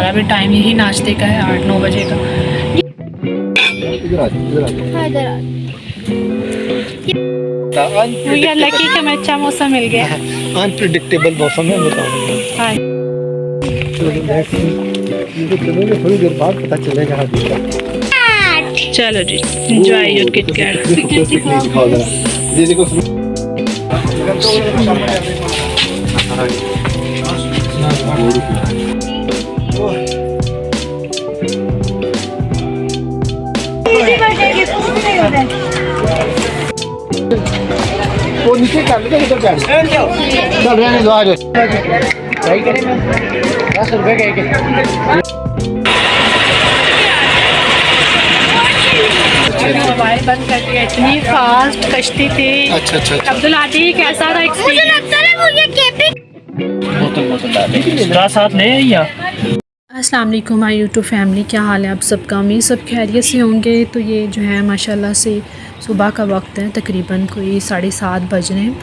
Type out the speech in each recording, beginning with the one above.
हमारा भी टाइम यही नाश्ते का है 8-9 बजे का। भैया लकी का अच्छा मौसम मिल गया। अनप्रिडिक्टेबल मौसम है बताऊंगा। हाँ थोड़ी देर बाद पता चलेगा। चलो जी एंजॉय योर किट कैट। ये देखो वो नीचे कर लो इधर बैठ चल रहने दो आ जाओ ट्राई करेंगे 10 रुपए का एक मोबाइल बंद कर दिया। इतनी फास्ट कश्ती थी। अच्छा अब्दुल आदी कैसा था एक्सपीरियंस? साथ ले या अस्सलाम वालेकुम माय यूट्यूब फैमिली, क्या हाल है आप सबका? उम्मीद सब खैरियत से होंगे। तो ये जो है माशाल्लाह से सुबह का वक्त है, तकरीबन कोई 7:30 बज रहे हैं।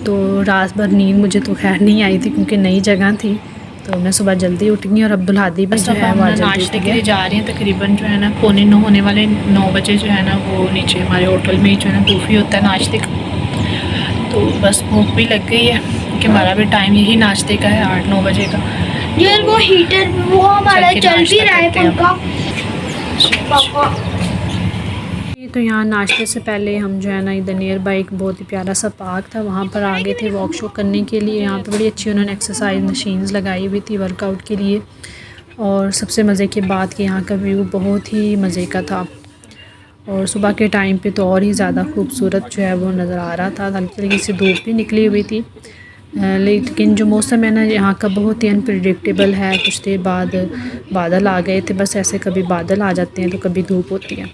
तो रात भर नींद मुझे तो खैर नहीं आई थी क्योंकि नई जगह थी, तो मैं सुबह जल्दी उठ गई और अब्दुल हादी भी जो है वहाँ नाश्ते के लिए जा रही हैं। तकरीबन जो है ना 8:45 होने वाले 9 बजे जो है ना वो नीचे हमारे होटल में जो है ना बूफी होता है नाश्ते का। तो बस भूख भी लग गई है कि हमारा भी टाइम यही नाश्ते का है 8-9 बजे का। यार वो हीटर वो हमारा चल भी रहा है पंखा। तो यहाँ नाश्ते से पहले हम जो है ना इधर नियर बाई एक बहुत ही प्यारा सा पार्क था, वहाँ पर आ गए थे वॉक शॉप करने के लिए। यहाँ पे बड़ी अच्छी उन्होंने एक्सरसाइज मशीन्स लगाई हुई थी वर्कआउट के लिए। और सबसे मज़े की बात कि यहाँ का व्यू बहुत ही मज़े का था और सुबह के टाइम पे तो और ही ज़्यादा खूबसूरत जो है वो नज़र आ रहा था। हल्की हल्की सी धूप भी निकली हुई थी, लेकिन जो मौसम है ना यहाँ का बहुत ही अनप्रिडिक्टेबल है। कुछ देर बाद बादल आ गए थे, बस ऐसे कभी बादल आ जाते हैं तो कभी धूप होती है।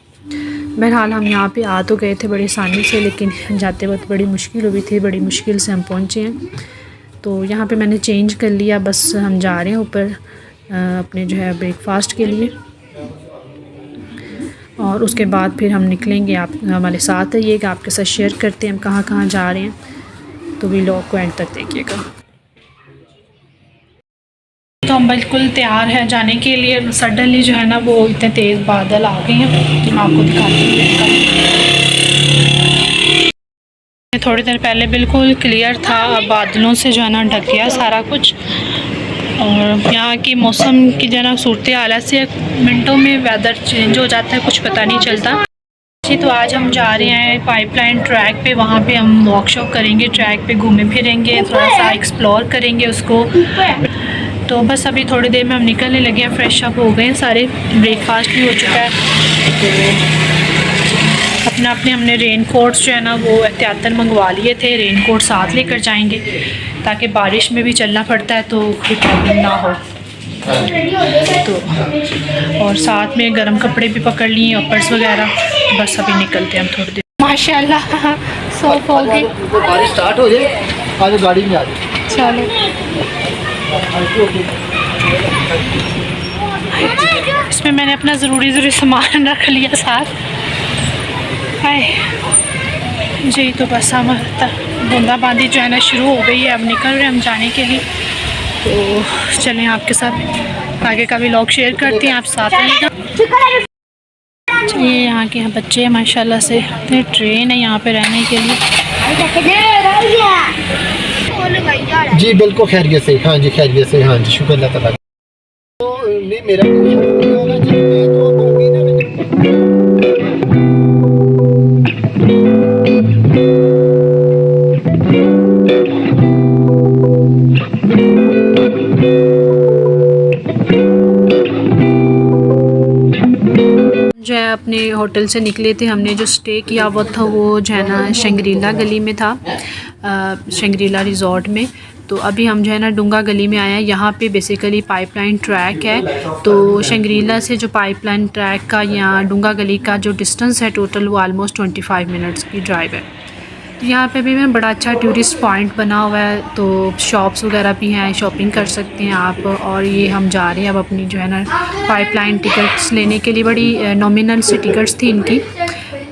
बहरहाल हम यहाँ पे आ तो गए थे बड़ी आसानी से, लेकिन जाते वक्त बड़ी मुश्किल हुई थी। बड़ी मुश्किल से हम पहुँचे हैं। तो यहाँ पे मैंने चेंज कर लिया, बस हम जा रहे हैं ऊपर अपने जो है ब्रेकफास्ट के लिए और उसके बाद फिर हम निकलेंगे। आप हमारे साथ रहिएगा, आपके साथ शेयर करते हैं हम कहाँ कहाँ जा रहे हैं, तो व्लॉग को एंड तक देखिएगा। तो हम बिल्कुल तैयार हैं जाने के लिए। सडनली जो है ना वो इतने तेज़ बादल आ गए हैं, मैं आपको दिखाती हूँ। थोड़ी देर पहले बिल्कुल क्लियर था, अब बादलों से जो है ना ढक गया सारा कुछ। और यहाँ की मौसम की जो है ना सूरत हाल से मिनटों में वेदर चेंज हो जाता है, कुछ पता नहीं चलता। जी तो आज हम जा रहे हैं पाइपलाइन ट्रैक पे, वहाँ पे हम वर्कशॉप करेंगे, ट्रैक पे घूमे फिरेंगे, थोड़ा सा एक्सप्लोर करेंगे उसको। तो बस अभी थोड़ी देर में हम निकलने लगे हैं, फ्रेश अप हो गए हैं सारे, ब्रेकफास्ट भी हो चुका है। तो अपने हमने रेन कोट्स जो है ना वो एहतियातन मंगवा लिए थे, रेन कोट साथ लेकर जाएंगे ताकि बारिश में भी चलना पड़ता है तो कोई प्रॉब्लम ना हो। तो और साथ में गर्म कपड़े भी पकड़ लिए और पर्स वगैरह। बस अभी निकलते हैं हम थोड़ी देर। माशाल्लाह सोफ हो गई, बारिश स्टार्ट हो जाए आज गाड़ी में आ जाए। चलो इसमें मैंने अपना ज़रूरी सामान रख लिया साथ। हाय जी तो बस हम बूंदाबांदी जो है ना शुरू हो गई है, अब निकल रहे हैं हम जाने के लिए। तो चलें आपके साथ आगे का भी व्लॉग शेयर करती हैं, आप साथ रहिएगा। ये यहाँ के यहाँ बच्चे हैं माशाल्लाह से, इतने ट्रेन है यहाँ पे रहने के लिए। जी बिल्कुल खैरियत से, हाँ जी खैरियत से, हाँ जी शुक्र अल्लाह ताला। तो नहीं मेरा जो है अपने होटल से निकले थे, हमने जो स्टे किया वो था वो जो है ना शंग्रीला गली में था, शंग्रीला रिज़ॉर्ट में। तो अभी हम जो है ना डुंगा गली में आए हैं। यहाँ पे बेसिकली पाइपलाइन ट्रैक है। तो शंग्रीला से जो पाइपलाइन ट्रैक का यहाँ डुंगा गली का जो डिस्टेंस है टोटल वो ऑलमोस्ट 25 मिनट्स की ड्राइव है। तो यहाँ पे भी बड़ा अच्छा टूरिस्ट पॉइंट बना हुआ है, तो शॉप्स वगैरह भी हैं, शॉपिंग कर सकते हैं आप। और ये हम जा रहे हैं अब अपनी जो है ना पाइपलाइन टिकट्स लेने के लिए। बड़ी नॉमिनल सी टिकट्स थी इनकी,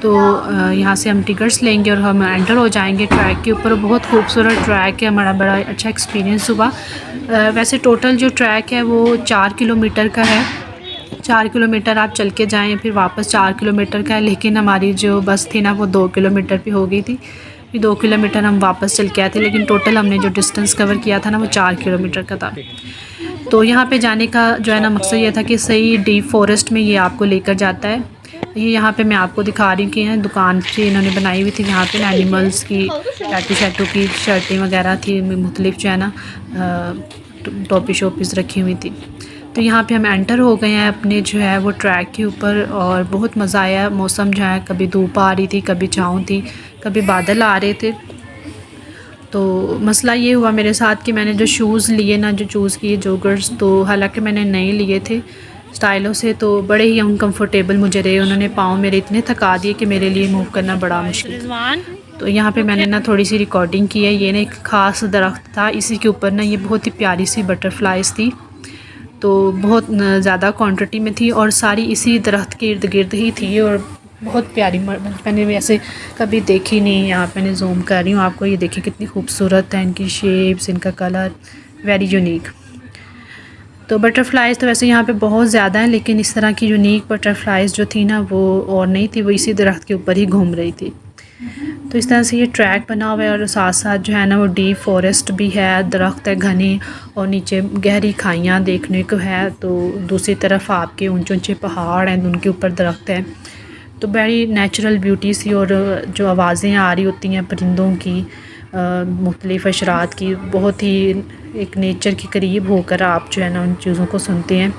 तो यहाँ से हम टिकट्स लेंगे और हम एंटर हो जाएंगे ट्रैक के ऊपर। बहुत खूबसूरत ट्रैक है, हमारा बड़ा अच्छा एक्सपीरियंस हुआ। वैसे टोटल जो ट्रैक है वो 4 किलोमीटर का है। 4 किलोमीटर आप चल के जाएँ, फिर वापस 4 किलोमीटर का है, लेकिन हमारी जो बस थी ना वो 2 किलोमीटर पे हो गई थी। फिर 2 किलोमीटर हम वापस चल के आए थे, लेकिन टोटल हमने जो डिस्टेंस कवर किया था ना वो 4 किलोमीटर का था। तो यहाँ पे जाने का जो है ना मकसद ये था कि सही डीप फॉरेस्ट में ये आपको लेकर जाता है। ये यहाँ पे मैं आपको दिखा रही हूँ कि दुकान से इन्होंने बनाई हुई थी, यहाँ पे एनिमल्स की टैटू शैटू की शर्टें वगैरह थी, मुख्तलिफ जो है ना टॉपी शॉपीज़ रखी हुई थी। तो यहाँ पे हम एंटर हो गए हैं अपने जो है वो ट्रैक के ऊपर, और बहुत मज़ा आया। मौसम जो है कभी धूप आ रही थी, कभी छाँव थी, कभी बादल आ रहे थे। तो मसला ये हुआ मेरे साथ कि मैंने जो शूज़ लिए ना, जो चूज़ किए जॉगर्स, तो हालांकि मैंने नए लिए थे स्टाइलों से, तो बड़े ही अनकम्फर्टेबल मुझे रहे। उन्होंने पाँव मेरे इतने थका दिए कि मेरे लिए मूव करना बड़ा मुश्किल। तो यहाँ पे मैंने ना थोड़ी सी रिकॉर्डिंग की है। ये ना एक ख़ास दरख्त था, इसी के ऊपर ना ये बहुत ही प्यारी सी बटरफ्लाइज थी, तो बहुत ज़्यादा क्वांटिटी में थी और सारी इसी दरख्त के इर्द गिर्द ही थी, और बहुत प्यारी मैंने वैसे कभी देखी नहीं। यहाँ मैंने जूम कर रही हूँ आपको, ये देखिए कितनी खूबसूरत है, इनकी शेप्स, इनका कलर वेरी यूनिक। तो बटरफ्लाइज़ तो वैसे यहाँ पे बहुत ज़्यादा हैं, लेकिन इस तरह की यूनिक बटरफ्लाइज़ जो थी ना वो और नहीं थी, वो इसी दरख्त के ऊपर ही घूम रही थी। तो इस तरह से ये ट्रैक बना हुआ है, और साथ साथ जो है ना वो डीप फॉरेस्ट भी है, दरख्त है घने, और नीचे गहरी खाइयाँ देखने को है। तो दूसरी तरफ आपके ऊंचे ऊंचे पहाड़ हैं, उनके ऊपर दरख्त है। तो बड़ी नेचुरल ब्यूटी सी, और जो आवाज़ें आ रही होती हैं परिंदों की, मुख्तलिफ़ अशरात की, बहुत ही एक नेचर के करीब होकर आप जो है ना उन चीज़ों को सुनते हैं।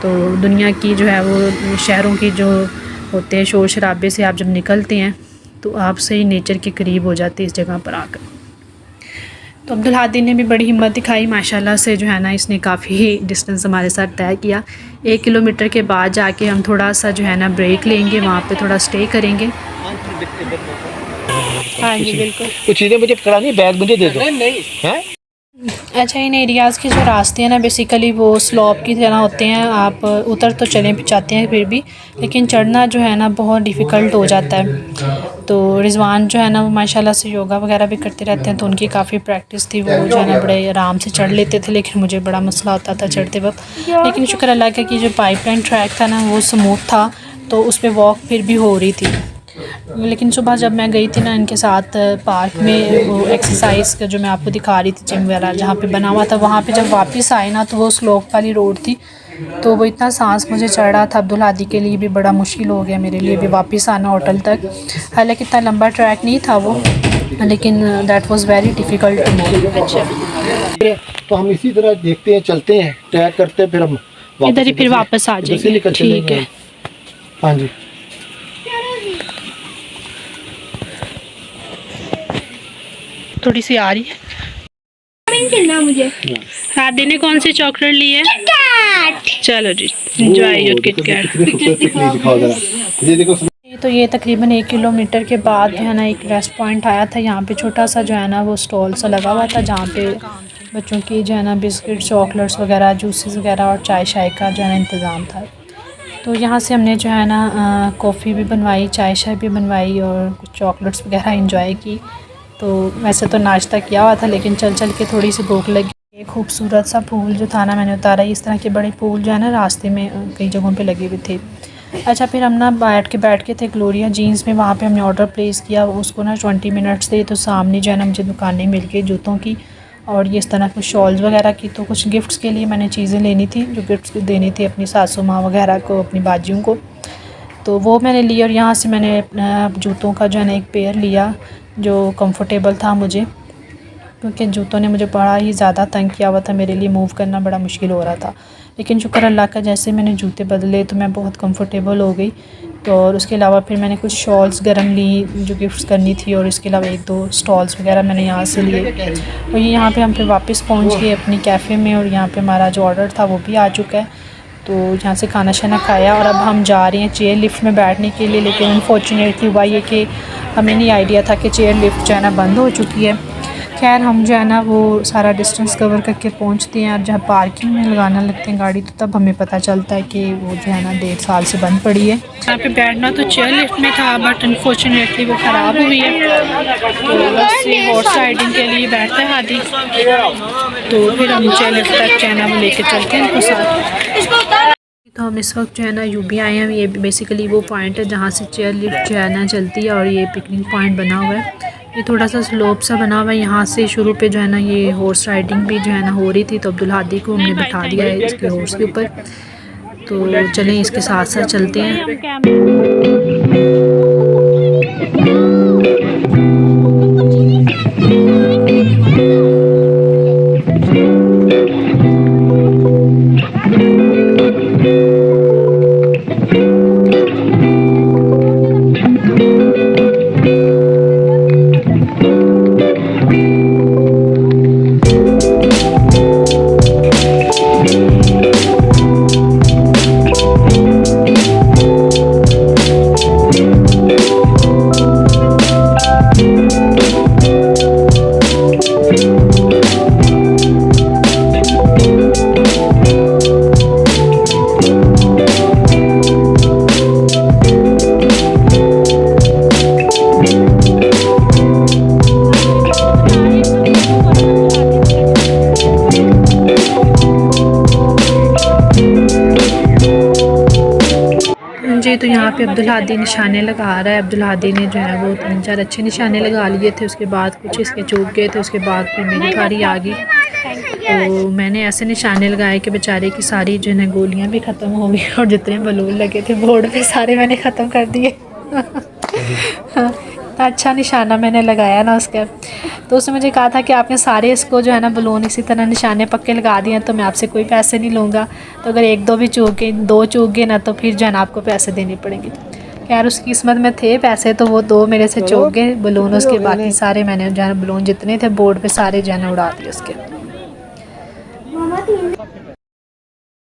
तो दुनिया की जो है वो शहरों की जो होते हैं शोर शराबे से आप जब निकलते हैं तो आप सही नेचर के करीब हो जाते हैं इस जगह पर आकर। तो अब्दुल हादी ने भी बड़ी हिम्मत दिखाई माशाल्लाह से, जो है ना इसने काफ़ी डिस्टेंस हमारे साथ तय किया। 1 किलोमीटर के बाद जाके हम थोड़ा सा जो है ना ब्रेक लेंगे, वहाँ पे थोड़ा स्टे करेंगे। हाँ जी बिल्कुल। कुछ चीज़ें मुझे करानी, बैग मुझे दे दो। नहीं हैं? अच्छा, इन एरियाज़ के जो रास्ते हैं ना बेसिकली वो स्लॉप की तरह होते हैं। आप उतर तो चलें चाहते हैं फिर भी, लेकिन चढ़ना जो है ना बहुत डिफ़िकल्ट हो जाता है। तो रिजवान जो है ना वो माशाल्लाह से योगा वगैरह भी करते रहते हैं, तो उनकी काफ़ी प्रैक्टिस थी, वो जो है ना बड़े आराम से चढ़ लेते थे, लेकिन मुझे बड़ा मसला होता था चढ़ते वक्त। लेकिन शुक्र अल्लाह का कि जो पाइपलाइन ट्रैक था ना वो स्मूथ था, तो उस पर वॉक फिर भी हो रही थी। लेकिन सुबह जब मैं गई थी ना इनके साथ पार्क में, वो एक्सरसाइज का जो मैं आपको दिखा रही थी जिम वगैरह जहाँ पे बना हुआ था, वहाँ पे जब वापस आए ना तो वो स्लोप वाली रोड थी, तो वो इतना सांस मुझे चढ़ रहा था। अब्दुल हादी के लिए भी बड़ा मुश्किल हो गया, मेरे लिए भी वापस आना होटल तक। हालांकि इतना लंबा ट्रैक नहीं था वो, लेकिन that was very difficult to move. अच्छा, तो हम इसी तरह देखते हैं, चलते हैं, ट्रैक करते हैं, फिर हम इधर ही फिर वापस आ जाएंगे। ठीक है, हाँ जी। थोड़ी सी आ रही है मुझे। हादी ने कौन सी चॉकलेट ली है? चलो जी, एंजॉय योर किट कैट। तो ये तकरीबन 1 किलोमीटर के बाद जो है ना एक रेस्ट पॉइंट आया था। यहाँ पे छोटा सा जो है ना वो स्टॉल सा लगा हुआ था, जहाँ पे बच्चों की जो है ना बिस्किट, चॉकलेट्स वगैरह, जूसेस वगैरह और चाय शाय का जो है ना इंतज़ाम था। तो यहाँ से हमने जो है ना कॉफ़ी भी बनवाई, चाय शाय भी बनवाई और कुछ चॉकलेट्स वगैरह इंजॉय की। तो वैसे तो नाश्ता किया हुआ था, लेकिन चल चल के थोड़ी सी भूख लगी। एक खूबसूरत सा फूल जो था ना मैंने उतारा। इस तरह के बड़े फूल जो है ना रास्ते में कई जगहों पे लगे हुए थे। अच्छा, फिर हम ना बैठ के थे ग्लोरिया जीन्स में, वहाँ पे हमने ऑर्डर प्लेस किया। उसको ना 20 मिनट्स थे, तो सामने जो है ना मुझे दुकानें मिल गई जूतों की, और ये इस तरह कुछ शॉल्स वगैरह की। तो कुछ गिफ्ट्स के लिए मैंने चीज़ें लेनी थी, जो गिफ्ट्स देनी थी अपनी सासू माँ वगैरह को, अपनी बाजियों को, तो वो मैंने ली। और यहाँ से मैंने जूतों का जो है ना एक पेयर लिया जो कंफर्टेबल था मुझे, क्योंकि जूतों ने मुझे बड़ा ही ज़्यादा तंग किया हुआ था, मेरे लिए मूव करना बड़ा मुश्किल हो रहा था। लेकिन शुक्र अल्लाह का, जैसे मैंने जूते बदले तो मैं बहुत कंफर्टेबल हो गई। तो और उसके अलावा फिर मैंने कुछ शॉल्स गर्म ली जो गिफ्ट्स करनी थी, और इसके अलावा 1-2 स्टॉल्स वगैरह मैंने यहाँ से लिए। और ये यहाँ पे हम फिर वापस पहुँच गए अपनी कैफ़े में, और यहाँ पे हमारा जो ऑर्डर था वो भी आ चुका है। तो यहाँ से खाना शाना खाया, और अब हम जा रहे हैं चेयर लिफ्ट में बैठने के लिए। लेकिन अनफॉर्चुनेटली हुआ ये कि हमें नहीं आइडिया था कि चेयर लिफ्ट जो है ना बंद हो चुकी है। खैर हम जो है ना वो सारा डिस्टेंस कवर करके पहुंचते हैं और जब पार्किंग में लगाना लगते हैं गाड़ी तो तब हमें पता चलता है कि वो जो है ना 1.5 साल से बंद पड़ी है। यहाँ पे बैठना तो चेयर लिफ्ट में था बट अनफॉर्चुनेटली वो ख़राब हुई है, तो बस ये हॉर्स राइडिंग के लिए बैठते हैं हाथी, तो फिर हम चेयर लिफ्ट तक जो है ना वो लेके चलते हैं उनको साथ। तो हम इस वक्त जो है ना यूबी आए हैं। ये बेसिकली वो पॉइंट है जहाँ से चेयर लिफ्ट जो है ना चलती है और ये पिकनिक पॉइंट बना हुआ है। ये थोड़ा सा स्लोप सा बना हुआ है। यहाँ से शुरू पे जो है ना ये हॉर्स राइडिंग भी जो है ना हो रही थी, तो अब्दुल हादी को हमने बैठा दिया है इसके हॉर्स के ऊपर। तो चलें इसके साथ साथ चलते हैं। जी तो यहाँ पे अब्दुल हादी निशाने लगा रहा है। अब्दुल हादी ने जो है वो 3-4 अच्छे निशाने लगा लिए थे, उसके बाद कुछ इसके चूक गए थे, उसके बाद फिर मेरी बारी आ गई। तो मैंने ऐसे निशाने लगाए कि बेचारे की सारी जो है ना गोलियाँ भी ख़त्म हो गई और जितने बलून लगे थे बोर्ड पे सारे मैंने ख़त्म कर दिए। अच्छा निशाना मैंने लगाया ना उसका। तो उसने मुझे कहा था कि आपने सारे इसको जो है ना बलून इसी तरह निशाने पक्के लगा दिए हैं तो मैं आपसे कोई पैसे नहीं लूँगा, तो अगर 1-2 भी चूक गए, 2 चूक गए ना तो फिर जो है ना आपको पैसे देने पड़ेंगे। यार उसकी किस्मत में थे पैसे, तो वो 2 मेरे से चूक गए बलून, उसके बाकी सारे मैंने जो है ना बलून जितने थे बोर्ड पे सारे जो है ना उड़ा दिए उसके।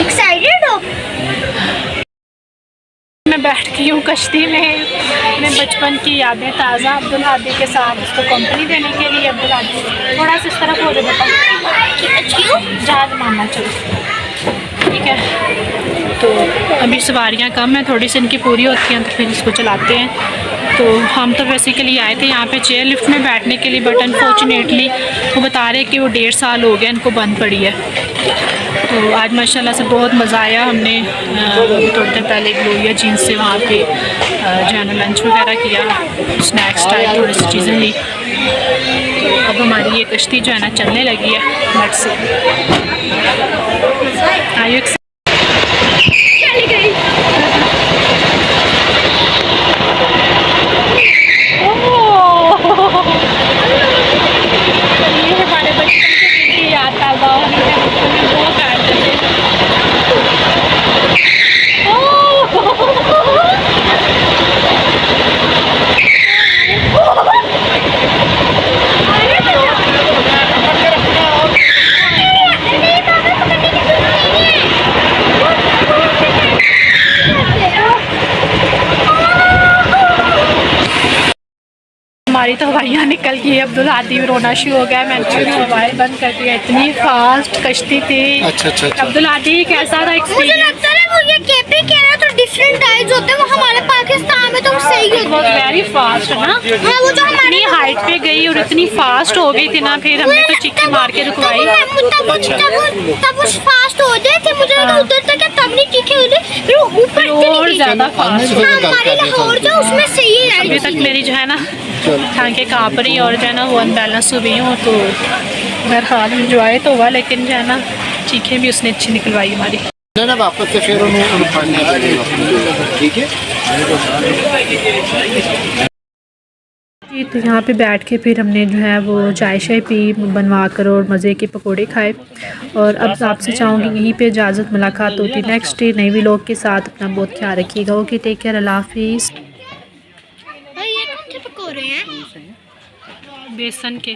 एक्साइटेड हो? मैं बैठ गई हूँ कश्ती में, अपने बचपन की यादें ताज़ा अब्दुल हादी के साथ उसको कंपनी देने के लिए। अब्दुल हादी थोड़ा सा इस तरफ हो जाए बेटा, जहाज मारना चलो ठीक है। तो अभी सवारियाँ कम हैं, थोड़ी सी इनकी पूरी होती हैं तो फिर इसको चलाते हैं। तो हम तो बेसिकली आए थे यहाँ पे चेयर लिफ्ट में बैठने के लिए, बट अनफॉर्चुनेटली वो बता रहे कि वो 1.5 साल हो गया इनको बंद पड़ी है। तो आज माशाल्लाह से बहुत मज़ा आया। हमने थोड़ी देर पहले ग्लोरिया जीन्स से वहाँ पे जो है ना लंच वगैरह किया, स्नैक्स टाइप थोड़ी सी चीज़ें ली। तो अब हमारी ये कश्ती जो है ना चलने लगी है मट से। आयु चली गई। ये हमारे बचपन की याद ताज़ा हो रही है। बहुत आते थे। हमारी तो हवाइयाँ निकल गई, अब्दुल हादी रोना शुरू हो गया। मैंने मोबाइल बंद कर दिया, इतनी फास्ट कश्ती थी। अच्छा। अब्दुल हादी कैसा था मुझे एक्सपीरियंस? लगता है वो ये केपी कह रहा तो डिफरेंट टाइप्स होते हैं, वो हमारे पाकिस्तान में तो सही होते बहुत हैं। वेरी फास्ट है ना। हाँ वो जो हमारी इतनी हाइट पे गई और इतनी फास्ट हो गई थी ना, फिर हमने तो चिक्की मार के रुकवाई। तब उस फास्ट हो गए थे, मुझे लगा उधर तक है तब नहीं चीखे हुए, फिर वो ऊपर और ज़्यादा फास्ट। हमारी लाहौर जो उसमें सही है। अभी तक मेरी जो है ना टांगें काँप रही और जो है ना वो अनबैलेंस हो गई हूँ। तो बहरहाल इंजॉय तो हुआ, लेकिन जो है ना चीखें भी उसने अच्छी निकलवाई हमारी। ना वापस से फिर ठीक है। जी तो यहाँ पे बैठ के फिर हमने जो है वो चाय शाय पी बनवा कर और मज़े के पकोड़े खाए। और अब आपसे चाहूँगी यहीं पे इजाज़त, मुलाकात होती नेक्स्ट डे नए व्लॉग के साथ। अपना बहुत ख्याल रखिएगा। ओके टेक केयर, अल्लाह हाफिज़। ये कौन से पकोड़े हैं? बेसन के।